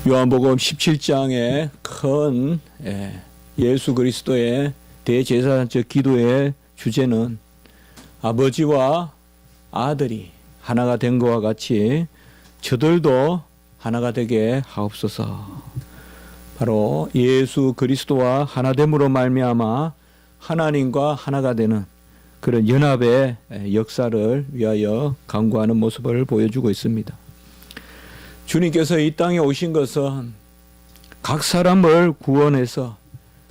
요한복음 17장의 큰 예수 그리스도의 대제사장적 기도의 주제는 아버지와 아들이 하나가 된 것과 같이 저들도 하나가 되게 하옵소서. 바로 예수 그리스도와 하나됨으로 말미암아 하나님과 하나가 되는 그런 연합의 역사를 위하여 간구하는 모습을 보여주고 있습니다. 주님께서 이 땅에 오신 것은 각 사람을 구원해서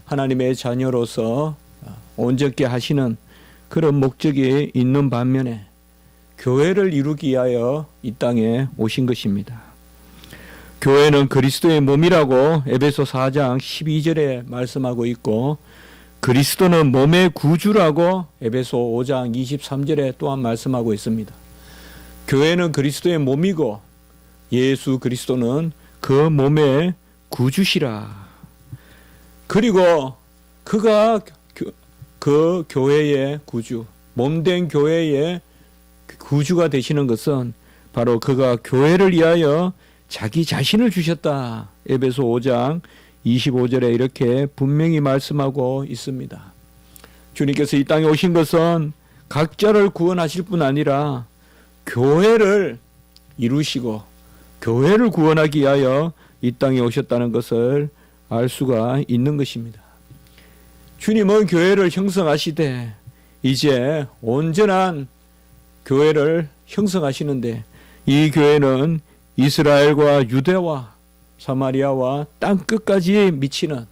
하나님의 자녀로서 온전케 하시는 그런 목적이 있는 반면에 교회를 이루기 위하여 이 땅에 오신 것입니다. 교회는 그리스도의 몸이라고 에베소 4장 12절에 말씀하고 있고, 그리스도는 몸의 구주라고 에베소 5장 23절에 또한 말씀하고 있습니다. 교회는 그리스도의 몸이고 예수 그리스도는 그 몸의 구주시라. 그리고 그가 그 교회의 구주, 몸된 교회의 구주가 되시는 것은 바로 그가 교회를 위하여 자기 자신을 주셨다. 에베소 5장 25절에 이렇게 분명히 말씀하고 있습니다. 주님께서 이 땅에 오신 것은 각자를 구원하실 뿐 아니라 교회를 이루시고 교회를 구원하기 위하여 이 땅에 오셨다는 것을 알 수가 있는 것입니다. 주님은 교회를 형성하시되 이제 온전한 교회를 형성하시는데, 이 교회는 이스라엘과 유대와 사마리아와 땅끝까지 미치는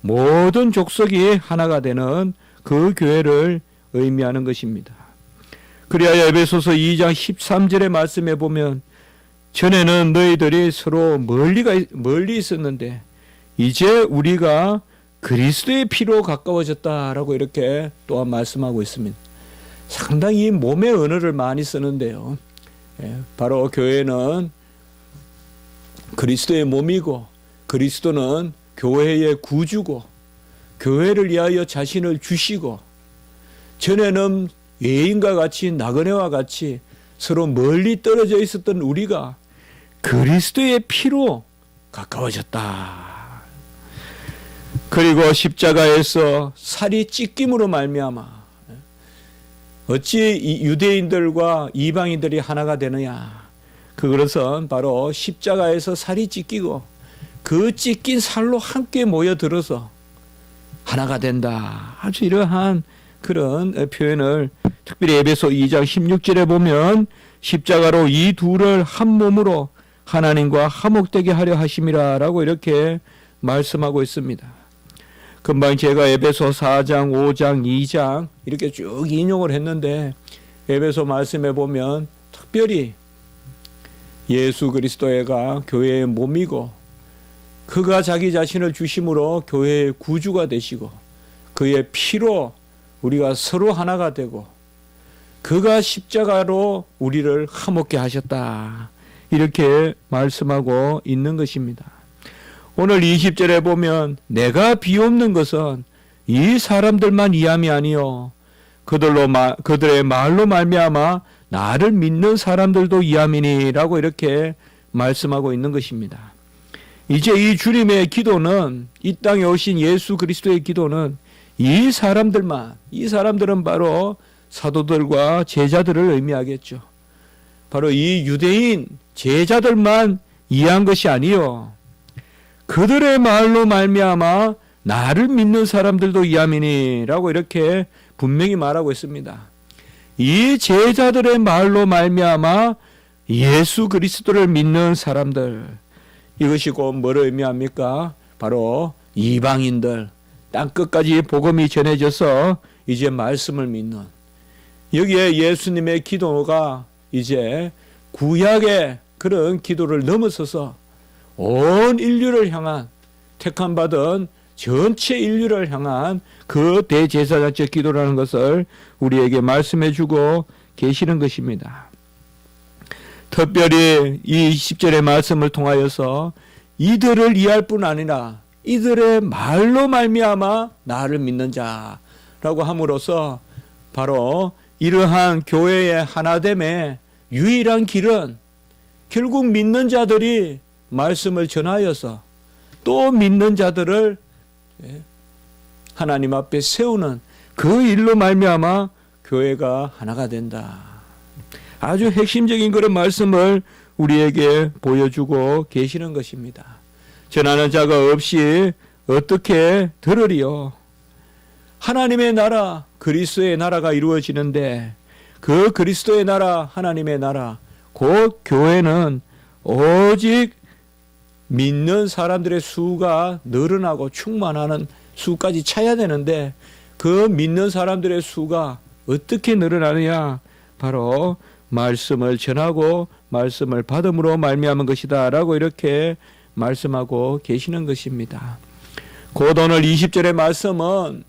모든 족속이 하나가 되는 그 교회를 의미하는 것입니다. 그리하여 에베소서 2장 13절의 말씀에 보면, 전에는 너희들이 서로 멀리 있었는데 이제 우리가 그리스도의 피로 가까워졌다라고 이렇게 또한 말씀하고 있습니다. 상당히 몸의 언어를 많이 쓰는데요. 바로 교회는 그리스도의 몸이고 그리스도는 교회의 구주고 교회를 위하여 자신을 주시고, 전에는 외인과 같이 나그네와 같이 서로 멀리 떨어져 있었던 우리가 그리스도의 피로 가까워졌다. 그리고 십자가에서 살이 찢김으로 말미암아 어찌 유대인들과 이방인들이 하나가 되느냐. 그것은 바로 십자가에서 살이 찢기고 그 찢긴 살로 함께 모여들어서 하나가 된다. 아주 이러한 그런 표현을 특별히 에베소 2장 16절에 보면, 십자가로 이 둘을 한 몸으로 하나님과 화목되게 하려 하심이라 라고 이렇게 말씀하고 있습니다. 금방 제가 에베소 4장, 5장, 2장 이렇게 쭉 인용을 했는데, 에베소 말씀에 보면 특별히 예수 그리스도가 교회의 몸이고 그가 자기 자신을 주심으로 교회의 구주가 되시고 그의 피로 우리가 서로 하나가 되고 그가 십자가로 우리를 화목케 하셨다. 이렇게 말씀하고 있는 것입니다. 오늘 20절에 보면 내가 비옵는 것은 이 사람들만 이함이 아니요 그들의 말로 말미암아 나를 믿는 사람들도 이함이니라고 이렇게 말씀하고 있는 것입니다. 이제 이 주님의 기도는, 이 땅에 오신 예수 그리스도의 기도는 이 사람들은 바로 사도들과 제자들을 의미하겠죠. 바로 이 유대인 제자들만 이해한 것이 아니요 그들의 말로 말미암아 나를 믿는 사람들도 이함이니라고 이렇게 분명히 말하고 있습니다. 이 제자들의 말로 말미암아 예수 그리스도를 믿는 사람들, 이것이 곧 뭐를 의미합니까? 바로 이방인들, 땅끝까지 복음이 전해져서 이제 말씀을 믿는, 여기에 예수님의 기도가 이제 구약의 그런 기도를 넘어서서 온 인류를 향한, 택함받은 전체 인류를 향한 그 대제사장적 기도라는 것을 우리에게 말씀해 주고 계시는 것입니다. 특별히 이 20절의 말씀을 통하여서 이들을 이해할 뿐 아니라 이들의 말로 말미암아 나를 믿는 자라고 함으로써 바로 이러한 교회의 하나됨의 유일한 길은 결국 믿는 자들이 말씀을 전하여서 또 믿는 자들을 하나님 앞에 세우는 그 일로 말미암아 교회가 하나가 된다. 아주 핵심적인 그런 말씀을 우리에게 보여주고 계시는 것입니다. 전하는 자가 없이 어떻게 들으리요? 하나님의 나라, 그리스도의 나라가 이루어지는데 그 그리스도의 나라, 하나님의 나라, 곧 교회는 오직 믿는 사람들의 수가 늘어나고 충만하는 수까지 차야 되는데 그 믿는 사람들의 수가 어떻게 늘어나느냐? 바로 말씀을 전하고 말씀을 받음으로 말미암은 것이다 라고 이렇게 말씀하고 계시는 것입니다. 곧 오늘 20절의 말씀은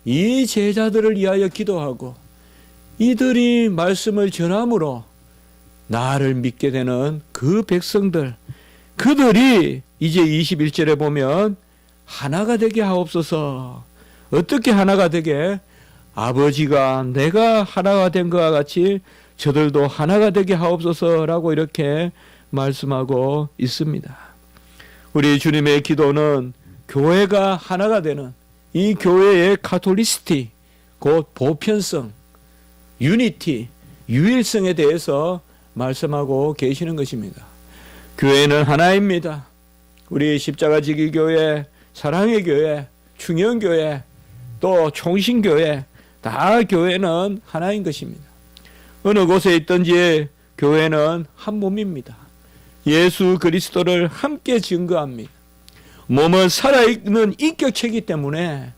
이 제자들을 위하여 기도하고 이들이 말씀을 전함으로 나를 믿게 되는 그 백성들, 그들이 이제 21절에 보면 하나가 되게 하옵소서. 어떻게 하나가 되게? 아버지가 내가 하나가 된 것과 같이 저들도 하나가 되게 하옵소서라고 이렇게 말씀하고 있습니다. 우리 주님의 기도는 교회가 하나가 되는 이 교회의 카톨리시티, 곧 보편성, 유니티, 유일성에 대해서 말씀하고 계시는 것입니다. 교회는 하나입니다. 우리 십자가지기 교회, 사랑의 교회, 충영교회, 또 총신교회, 다 교회는 하나인 것입니다. 어느 곳에 있든지 교회는 한 몸입니다. 예수 그리스도를 함께 증거합니다. 몸은 살아있는 인격체이기 때문에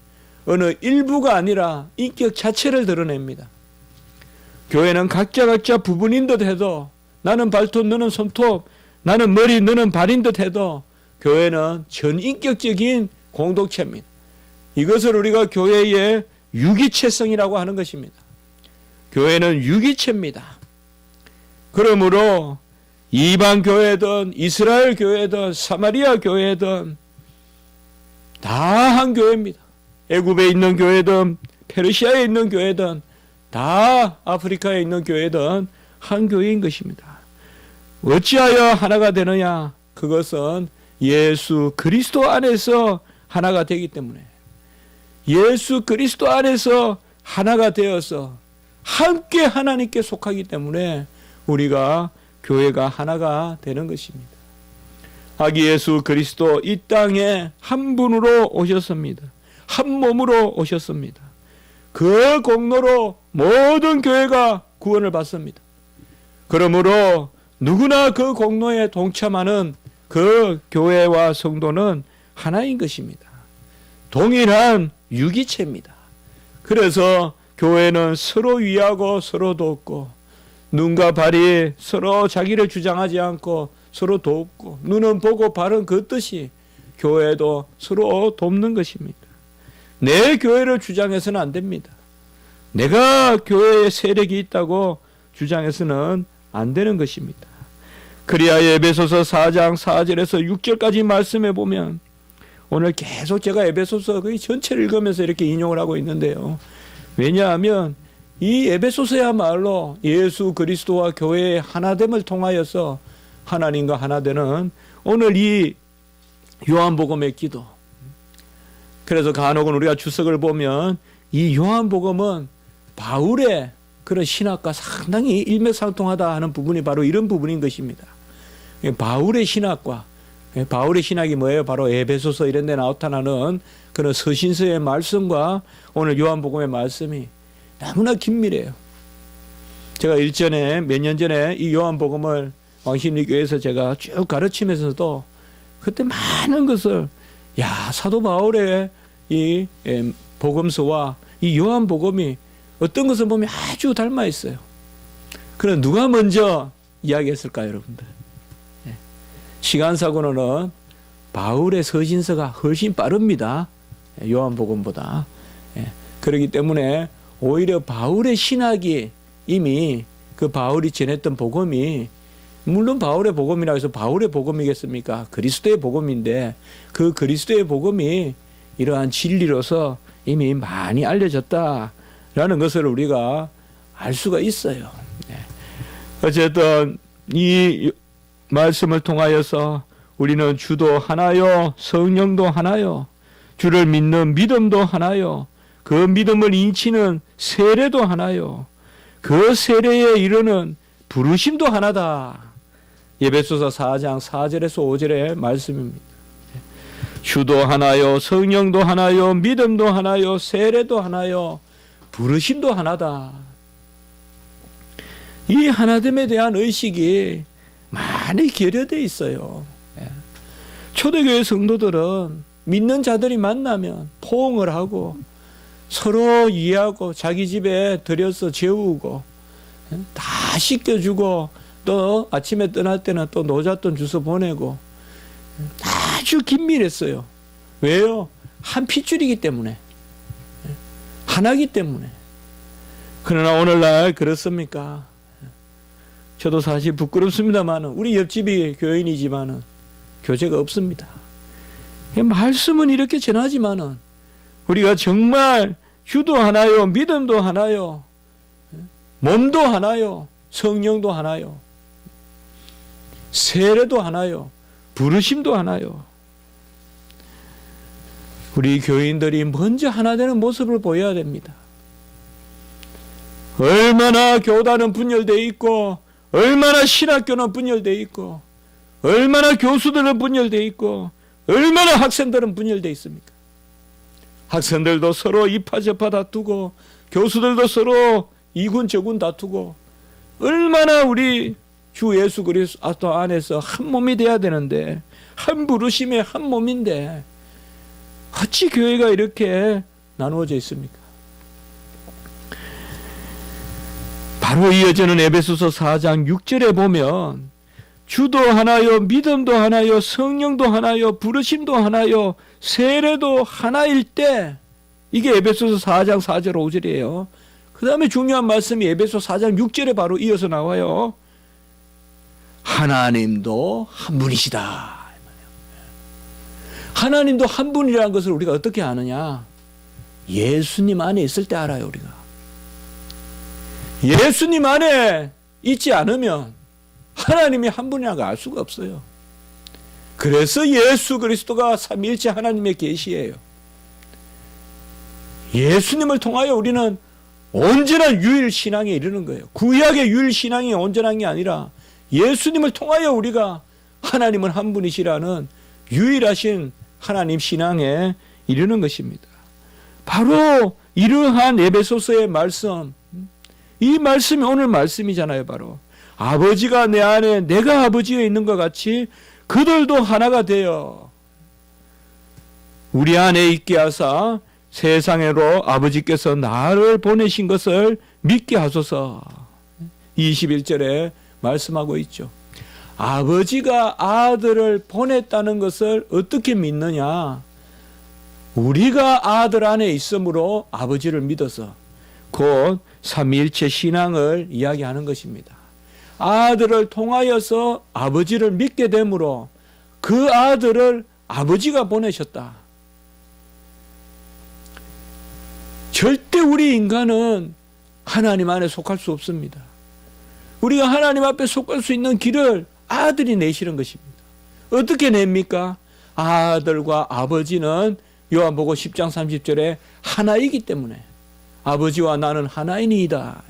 어느 일부가 아니라 인격 자체를 드러냅니다. 교회는 각자 부분인 듯 해도 나는 발톱, 너는 손톱, 나는 머리, 너는 발인 듯 해도 교회는 전인격적인 공동체입니다. 이것을 우리가 교회의 유기체성이라고 하는 것입니다. 교회는 유기체입니다. 그러므로 이방 교회든 이스라엘 교회든 사마리아 교회든 다 한 교회입니다. 애굽에 있는 교회든 페르시아에 있는 교회든 다 아프리카에 있는 교회든 한 교회인 것입니다. 어찌하여 하나가 되느냐? 그것은 예수 그리스도 안에서 하나가 되기 때문에 예수 그리스도 안에서 하나가 되어서 함께 하나님께 속하기 때문에 우리가 교회가 하나가 되는 것입니다. 아기 예수 그리스도 이 땅에 한 분으로 오셨습니다. 한 몸으로 오셨습니다. 그 공로로 모든 교회가 구원을 받습니다. 그러므로 누구나 그 공로에 동참하는 그 교회와 성도는 하나인 것입니다. 동일한 유기체입니다. 그래서 교회는 서로 위하고 서로 돕고 눈과 발이 서로 자기를 주장하지 않고 서로 돕고 눈은 보고 발은 걷듯이 교회도 서로 돕는 것입니다. 내 교회를 주장해서는 안 됩니다. 내가 교회에 세력이 있다고 주장해서는 안 되는 것입니다. 그리하여 에베소서 4장 4절에서 6절까지 말씀해 보면 오늘 계속 제가 에베소서 거의 전체를 읽으면서 이렇게 인용을 하고 있는데요. 왜냐하면 이 에베소서야말로 예수 그리스도와 교회의 하나됨을 통하여서 하나님과 하나 되는 오늘 이 요한복음의 기도. 그래서 간혹은 우리가 주석을 보면 이 요한복음은 바울의 그런 신학과 상당히 일맥상통하다 하는 부분이 바로 이런 부분인 것입니다. 바울의 신학과 바울의 신학이 뭐예요? 바로 에베소서 이런 데 나타나는 그런 서신서의 말씀과 오늘 요한복음의 말씀이 너무나 긴밀해요. 제가 일전에 몇 년 전에 이 요한복음을 왕십리교회에서 제가 쭉 가르치면서도 그때 많은 것을 사도 바울의 이 복음서와 이 요한복음이 어떤 것을 보면 아주 닮아 있어요. 그럼 누가 먼저 이야기했을까요, 여러분들? 시간사고로는 바울의 서신서가 훨씬 빠릅니다. 요한복음보다. 그렇기 때문에 오히려 바울의 신학이 이미 그 바울이 전했던 복음이 물론 바울의 복음이라고 해서 바울의 복음이겠습니까? 그리스도의 복음인데 그 그리스도의 복음이 이러한 진리로서 이미 많이 알려졌다라는 것을 우리가 알 수가 있어요. 어쨌든 이 말씀을 통하여서 우리는 주도 하나요, 성령도 하나요, 주를 믿는 믿음도 하나요, 그 믿음을 인치는 세례도 하나요, 그 세례에 이르는 부르심도 하나다. 에베소서 4장 4절에서 5절의 말씀입니다. 주도 하나요, 성령도 하나요, 믿음도 하나요, 세례도 하나요, 부르심도 하나다. 이 하나됨에 대한 의식이 많이 결여되어 있어요. 초대교회 성도들은 믿는 자들이 만나면 포옹을 하고 서로 이해하고 자기 집에 들여서 재우고 다 씻겨주고 또 아침에 떠날 때는 또 노잣돈 주워 보내고 아주 긴밀했어요. 왜요? 한 핏줄이기 때문에, 하나이기 때문에. 그러나 오늘날 그렇습니까? 저도 사실 부끄럽습니다만 우리 옆집이 교인이지만 교제가 없습니다. 말씀은 이렇게 전하지만 우리가 정말 주도 하나요, 믿음도 하나요, 몸도 하나요, 성령도 하나요, 세례도 하나요, 부르심도 하나요. 우리 교인들이 먼저 하나 되는 모습을 보여야 됩니다. 얼마나 교단은 분열되어 있고, 얼마나 신학교는 분열되어 있고, 얼마나 교수들은 분열되어 있고, 얼마나 학생들은 분열되어 있습니까? 학생들도 서로 이파저파 다투고, 교수들도 서로 이군 저군 다투고, 얼마나 우리 주 예수 그리스도 안에서 한 몸이 돼야 되는데, 한 부르심의 한 몸인데 어찌 교회가 이렇게 나누어져 있습니까? 바로 이어지는 에베소서 4장 6절에 보면 주도 하나요, 믿음도 하나요, 성령도 하나요, 부르심도 하나요, 세례도 하나일 때, 이게 에베소서 4장 4절 5절이에요. 그 다음에 중요한 말씀이 에베소 4장 6절에 바로 이어서 나와요. 하나님도 한 분이시다. 하나님도 한 분이라는 것을 우리가 어떻게 아느냐? 예수님 안에 있을 때 알아요, 우리가. 예수님 안에 있지 않으면 하나님이 한 분이라는 걸 알 수가 없어요. 그래서 예수 그리스도가 삼위일체 하나님의 계시예요. 예수님을 통하여 우리는 온전한 유일신앙에 이르는 거예요. 구약의 유일신앙이 온전한 게 아니라 예수님을 통하여 우리가 하나님은 한 분이시라는 유일하신 하나님 신앙에 이르는 것입니다. 바로 이러한 에베소서의 말씀, 이 말씀이 오늘 말씀이잖아요. 바로 아버지가 내 안에 내가 아버지에 있는 것 같이 그들도 하나가 되어 우리 안에 있게 하사 세상으로 아버지께서 나를 보내신 것을 믿게 하소서. 21절에 말씀하고 있죠. 아버지가 아들을 보냈다는 것을 어떻게 믿느냐? 우리가 아들 안에 있으므로 아버지를 믿어서 곧 삼위일체 신앙을 이야기하는 것입니다. 아들을 통하여서 아버지를 믿게 되므로 그 아들을 아버지가 보내셨다. 절대 우리 인간은 하나님 안에 속할 수 없습니다. 우리가 하나님 앞에 속할 수 있는 길을 아들이 내시는 것입니다. 어떻게 냅니까? 아들과 아버지는 요한복음 10장 30절에 하나이기 때문에 아버지와 나는 하나이니이다.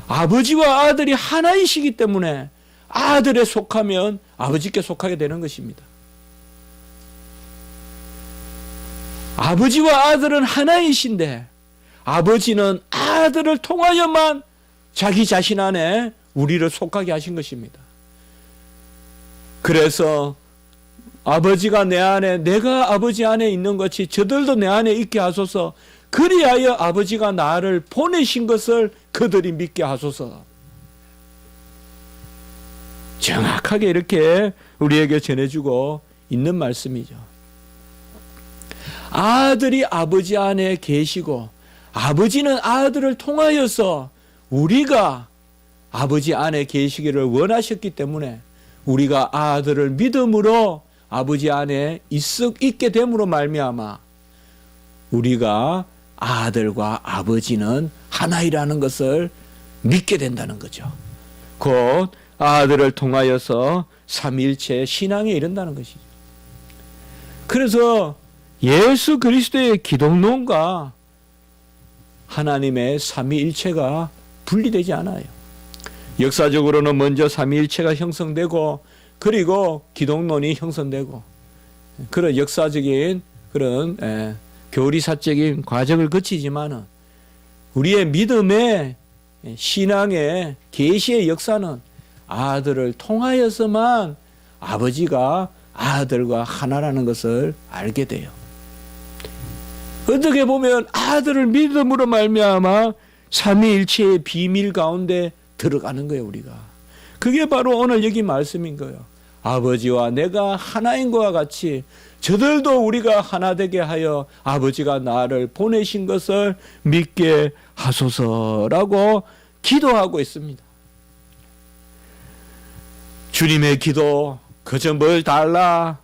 아버지와 아들이 하나이시기 때문에 아들에 속하면 아버지께 속하게 되는 것입니다. 아버지와 아들은 하나이신데 아버지는 아들을 통하여만 자기 자신 안에 우리를 속하게 하신 것입니다. 그래서 아버지가 내 안에 내가 아버지 안에 있는 것이 저들도 내 안에 있게 하소서. 그리하여 아버지가 나를 보내신 것을 그들이 믿게 하소서. 정확하게 이렇게 우리에게 전해주고 있는 말씀이죠. 아들이 아버지 안에 계시고 아버지는 아들을 통하여서 우리가 아버지 안에 계시기를 원하셨기 때문에 우리가 아들을 믿음으로 아버지 안에 있게 됨으로 말미암아 우리가 아들과 아버지는 하나이라는 것을 믿게 된다는 거죠. 곧 아들을 통하여서 삼위일체 신앙에 이른다는 것이죠. 그래서 예수 그리스도의 기독론과 하나님의 삼위일체가 분리되지 않아요. 역사적으로는 먼저 삼위일체가 형성되고 그리고 기독론이 형성되고 그런 역사적인 그런 교리사적인 과정을 거치지만은 우리의 믿음의 신앙의 계시의 역사는 아들을 통하여서만 아버지가 아들과 하나라는 것을 알게 돼요. 어떻게 보면 아들을 믿음으로 말미암아 삼위일체의 비밀 가운데 들어가는 거예요, 우리가. 그게 바로 오늘 여기 말씀인 거예요. 아버지와 내가 하나인 것과 같이 저들도 우리가 하나 되게 하여 아버지가 나를 보내신 것을 믿게 하소서라고 기도하고 있습니다. 주님의 기도 그저 뭘 달라.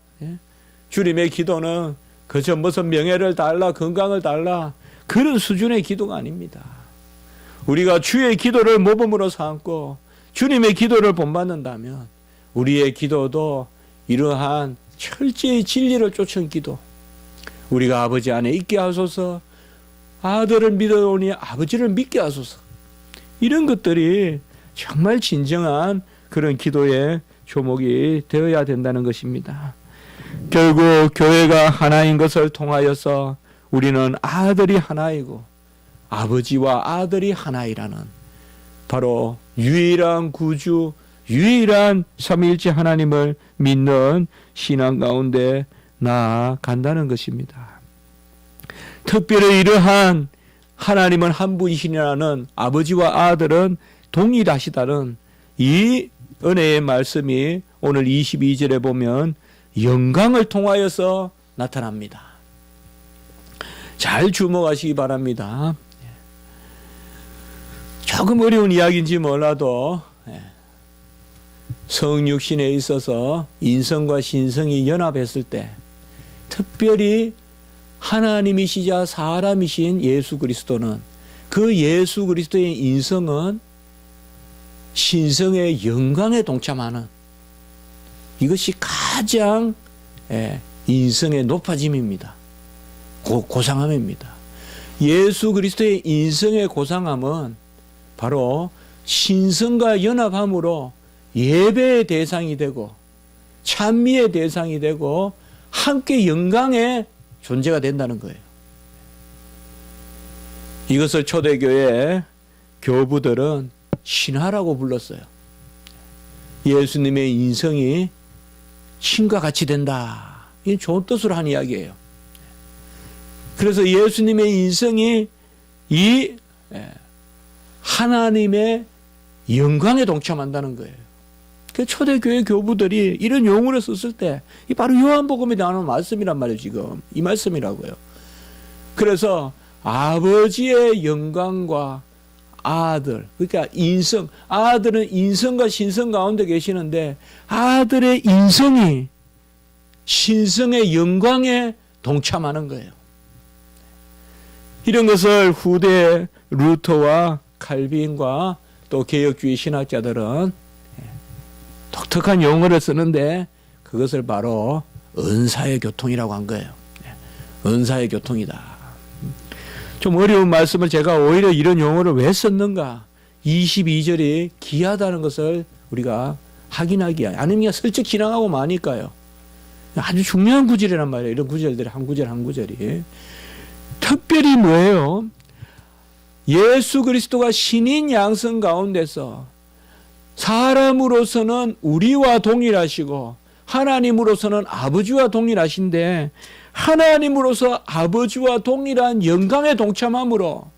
주님의 기도는 그저 무슨 명예를 달라, 건강을 달라, 그런 수준의 기도가 아닙니다. 우리가 주의 기도를 모범으로 삼고 주님의 기도를 본받는다면 우리의 기도도 이러한 철저히 진리를 쫓은 기도, 우리가 아버지 안에 있게 하소서, 아들을 믿어오니 아버지를 믿게 하소서, 이런 것들이 정말 진정한 그런 기도의 조목이 되어야 된다는 것입니다. 결국 교회가 하나인 것을 통하여서 우리는 아들이 하나이고 아버지와 아들이 하나이라는 바로 유일한 구주, 유일한 삼위일체 하나님을 믿는 신앙 가운데 나아간다는 것입니다. 특별히 이러한 하나님은 한 분이시라는 아버지와 아들은 동일하시다는 이 은혜의 말씀이 오늘 22절에 보면 영광을 통하여서 나타납니다. 잘 주목하시기 바랍니다. 조금 어려운 이야기인지 몰라도 성육신에 있어서 인성과 신성이 연합했을 때 특별히 하나님이시자 사람이신 예수 그리스도는 그 예수 그리스도의 인성은 신성의 영광에 동참하는 이것이 가장 인성의 높아짐입니다. 고상함입니다. 예수 그리스도의 인성의 고상함은 바로 신성과 연합함으로 예배의 대상이 되고 찬미의 대상이 되고 함께 영광의 존재가 된다는 거예요. 이것을 초대교회 교부들은 신화라고 불렀어요. 예수님의 인성이 신과 같이 된다. 이 좋은 뜻으로 한 이야기예요. 그래서 예수님의 인성이 이 하나님의 영광에 동참한다는 거예요. 그 초대교회 교부들이 이런 용어를 썼을 때 이 바로 요한복음에 나오는 말씀이란 말이에요. 지금 이 말씀이라고요. 그래서 아버지의 영광과 아들, 그러니까 인성, 아들은 인성과 신성 가운데 계시는데 아들의 인성이 신성의 영광에 동참하는 거예요. 이런 것을 후대 루터와 칼빈과 또 개혁주의 신학자들은 독특한 용어를 쓰는데 그것을 바로 은사의 교통이라고 한 거예요. 은사의 교통이다. 좀 어려운 말씀을 제가 오히려 이런 용어를 왜 썼는가? 22절이 귀하다는 것을 우리가 확인하기야. 아니면 슬쩍 지나가고 마니까요. 아주 중요한 구절이란 말이에요. 이런 구절들이 한 구절 한 구절이. 특별히 뭐예요? 예수 그리스도가 신인 양성 가운데서 사람으로서는 우리와 동일하시고 하나님으로서는 아버지와 동일하신데 하나님으로서 아버지와 동일한 영광에 동참함으로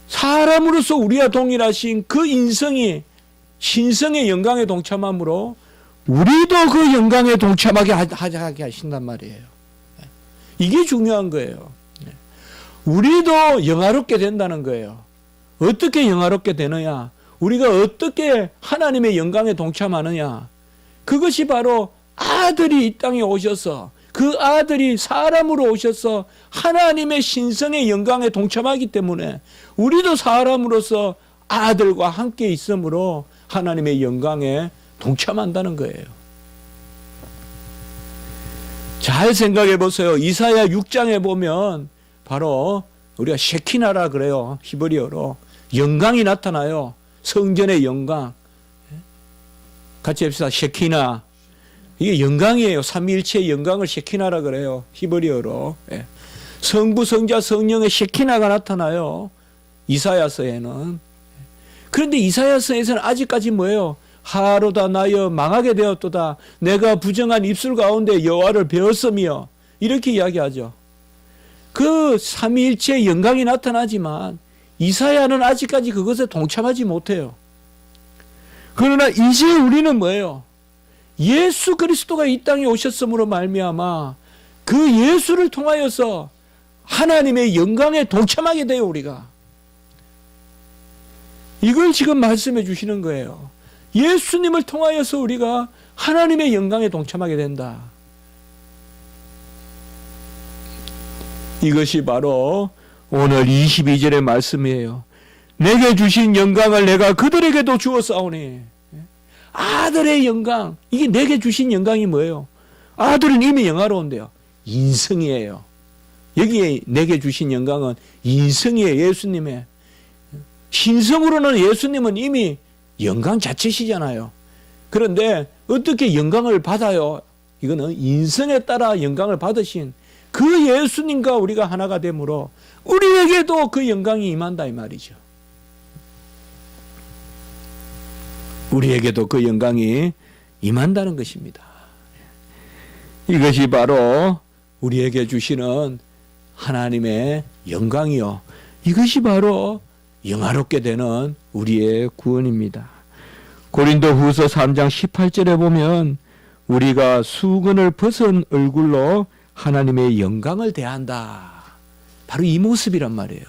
사람으로서 우리와 동일하신 그 인성이 신성의 영광에 동참함으로 우리도 그 영광에 동참하게 하게 하신단 말이에요. 이게 중요한 거예요. 우리도 영화롭게 된다는 거예요. 어떻게 영화롭게 되느냐? 우리가 어떻게 하나님의 영광에 동참하느냐? 그것이 바로 아들이 이 땅에 오셔서 그 아들이 사람으로 오셔서 하나님의 신성의 영광에 동참하기 때문에 우리도 사람으로서 아들과 함께 있으므로 하나님의 영광에 동참한다는 거예요. 잘 생각해 보세요. 이사야 6장에 보면 바로 우리가 셰키나라 그래요. 히브리어로 영광이 나타나요. 성전의 영광. 같이 합시다. 셰키나. 이게 영광이에요. 삼위일체의 영광을 셰키나라 그래요. 히브리어로. 성부, 성자, 성령의 셰키나가 나타나요. 이사야서에는. 그런데 이사야서에서는 아직까지 뭐예요? 하로다 나여 망하게 되었도다. 내가 부정한 입술 가운데 여호와를 배웠으며 이렇게 이야기하죠. 그 삼위일체의 영광이 나타나지만 이사야는 아직까지 그것에 동참하지 못해요. 그러나 이제 우리는 뭐예요? 예수 그리스도가 이 땅에 오셨음으로 말미암아 그 예수를 통하여서 하나님의 영광에 동참하게 돼요. 우리가 이걸 지금 말씀해 주시는 거예요. 예수님을 통하여서 우리가 하나님의 영광에 동참하게 된다. 이것이 바로 오늘 22절의 말씀이에요. 내게 주신 영광을 내가 그들에게도 주었사오니. 아들의 영광. 이게 내게 주신 영광이 뭐예요? 아들은 이미 영화로운데요. 인성이에요. 여기에 내게 주신 영광은 인성이에요. 예수님의. 신성으로는 예수님은 이미 영광 자체시잖아요. 그런데 어떻게 영광을 받아요? 이거는 인성에 따라 영광을 받으신 그 예수님과 우리가 하나가 되므로 우리에게도 그 영광이 임한다 이 말이죠. 우리에게도 그 영광이 임한다는 것입니다. 이것이 바로 우리에게 주시는 하나님의 영광이요. 이것이 바로 영화롭게 되는 우리의 구원입니다. 고린도후서 3장 18절에 보면 우리가 수건을 벗은 얼굴로 하나님의 영광을 대한다. 바로 이 모습이란 말이에요.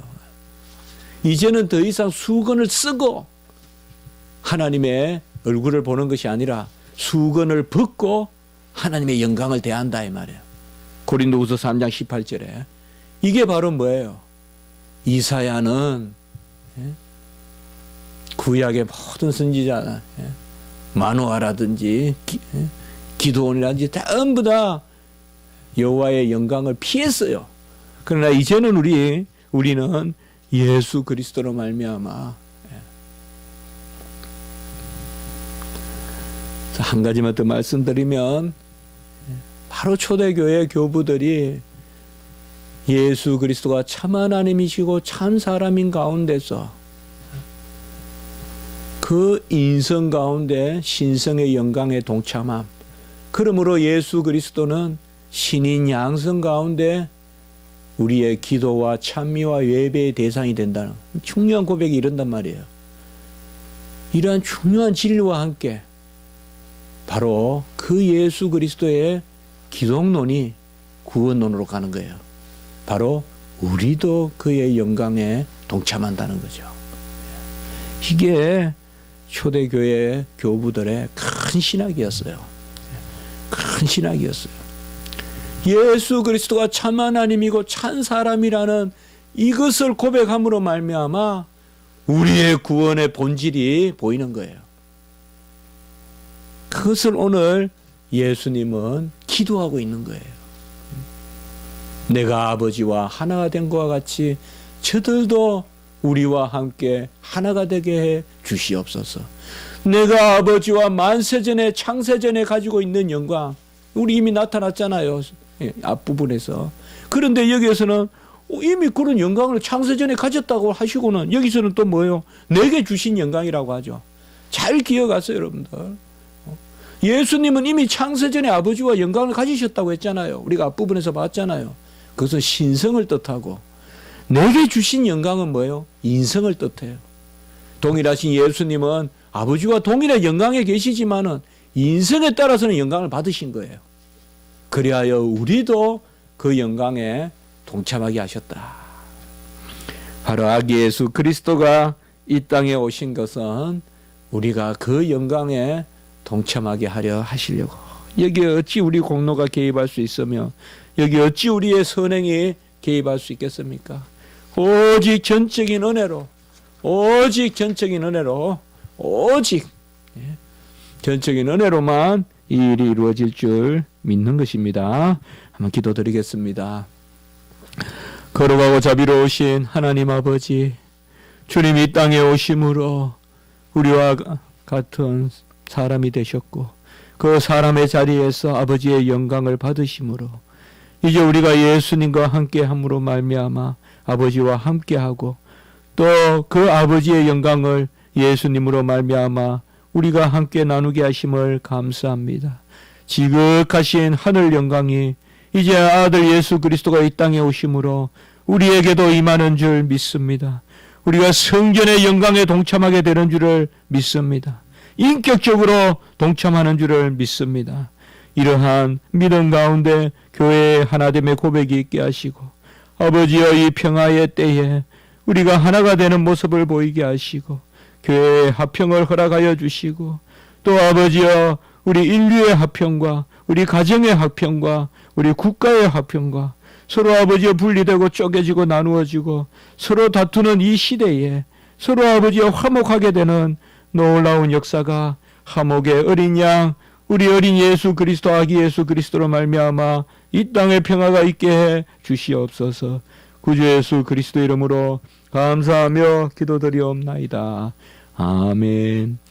이제는 더 이상 수건을 쓰고 하나님의 얼굴을 보는 것이 아니라 수건을 벗고 하나님의 영광을 대한다 이 말이에요. 고린도후서 3장 18절에 이게 바로 뭐예요? 이사야는 구약의 모든 선지자 마노아라든지 기도원이라든지 전부 다 여호와의 영광을 피했어요. 그러나 이제는 우리는 예수 그리스도로 말미암아 한 가지만 더 말씀드리면 바로 초대교회 교부들이 예수 그리스도가 참 하나님이시고 참 사람인 가운데서 그 인성 가운데 신성의 영광에 동참함. 그러므로 예수 그리스도는 신인 양성 가운데 우리의 기도와 찬미와 예배의 대상이 된다는 중요한 고백이 이런단 말이에요. 이러한 중요한 진리와 함께 바로 그 예수 그리스도의 기독론이 구원론으로 가는 거예요. 바로 우리도 그의 영광에 동참한다는 거죠. 이게 초대교회 교부들의 큰 신학이었어요. 큰 신학이었어요. 예수 그리스도가 참 하나님이고 참 사람이라는 이것을 고백함으로 말미암아 우리의 구원의 본질이 보이는 거예요. 그것을 오늘 예수님은 기도하고 있는 거예요. 내가 아버지와 하나가 된 것과 같이 저들도 우리와 함께 하나가 되게 해 주시옵소서. 내가 아버지와 만세전에 창세전에 가지고 있는 영광 우리 이미 나타났잖아요. 앞부분에서. 그런데 여기에서는 이미 그런 영광을 창세전에 가졌다고 하시고는 여기서는 또 뭐예요? 내게 주신 영광이라고 하죠. 잘 기억하세요 여러분들. 예수님은 이미 창세전에 아버지와 영광을 가지셨다고 했잖아요. 우리가 앞부분에서 봤잖아요. 그것은 신성을 뜻하고 내게 주신 영광은 뭐예요? 인성을 뜻해요. 동일하신 예수님은 아버지와 동일한 영광에 계시지만은 인성에 따라서는 영광을 받으신 거예요. 그리하여 우리도 그 영광에 동참하게 하셨다. 바로 아기 예수 그리스도가 이 땅에 오신 것은 우리가 그 영광에 동참하게 하려 하시려고. 여기 어찌 우리 공로가 개입할 수 있으며 여기 어찌 우리의 선행이 개입할 수 있겠습니까? 오직 전적인 은혜로 오직 전적인 은혜로 오직 전적인 은혜로만 이 일이 이루어질 줄 믿는 것입니다. 한번 기도드리겠습니다. 거룩하고 자비로우신 하나님 아버지, 주님이 이 땅에 오심으로 우리와 같은 사람이 되셨고 그 사람의 자리에서 아버지의 영광을 받으심으로 이제 우리가 예수님과 함께함으로 말미암아 아버지와 함께하고 또 그 아버지의 영광을 예수님으로 말미암아 우리가 함께 나누게 하심을 감사합니다. 지극하신 하늘 영광이 이제 아들 예수 그리스도가 이 땅에 오심으로 우리에게도 임하는 줄 믿습니다. 우리가 성전의 영광에 동참하게 되는 줄을 믿습니다. 인격적으로 동참하는 줄을 믿습니다. 이러한 믿음 가운데 교회의 하나됨의 고백이 있게 하시고 아버지여 이 평화의 때에 우리가 하나가 되는 모습을 보이게 하시고 교회의 화평을 허락하여 주시고 또 아버지여 우리 인류의 화평과 우리 가정의 화평과 우리 국가의 화평과 서로 아버지여 분리되고 쪼개지고 나누어지고 서로 다투는 이 시대에 서로 아버지여 화목하게 되는 놀라운 역사가 화목의 어린 양 우리 어린 예수 그리스도 아기 예수 그리스도로 말미암아 이 땅에 평화가 있게 해 주시옵소서. 구주 예수 그리스도 이름으로 감사하며 기도드리옵나이다. 아멘.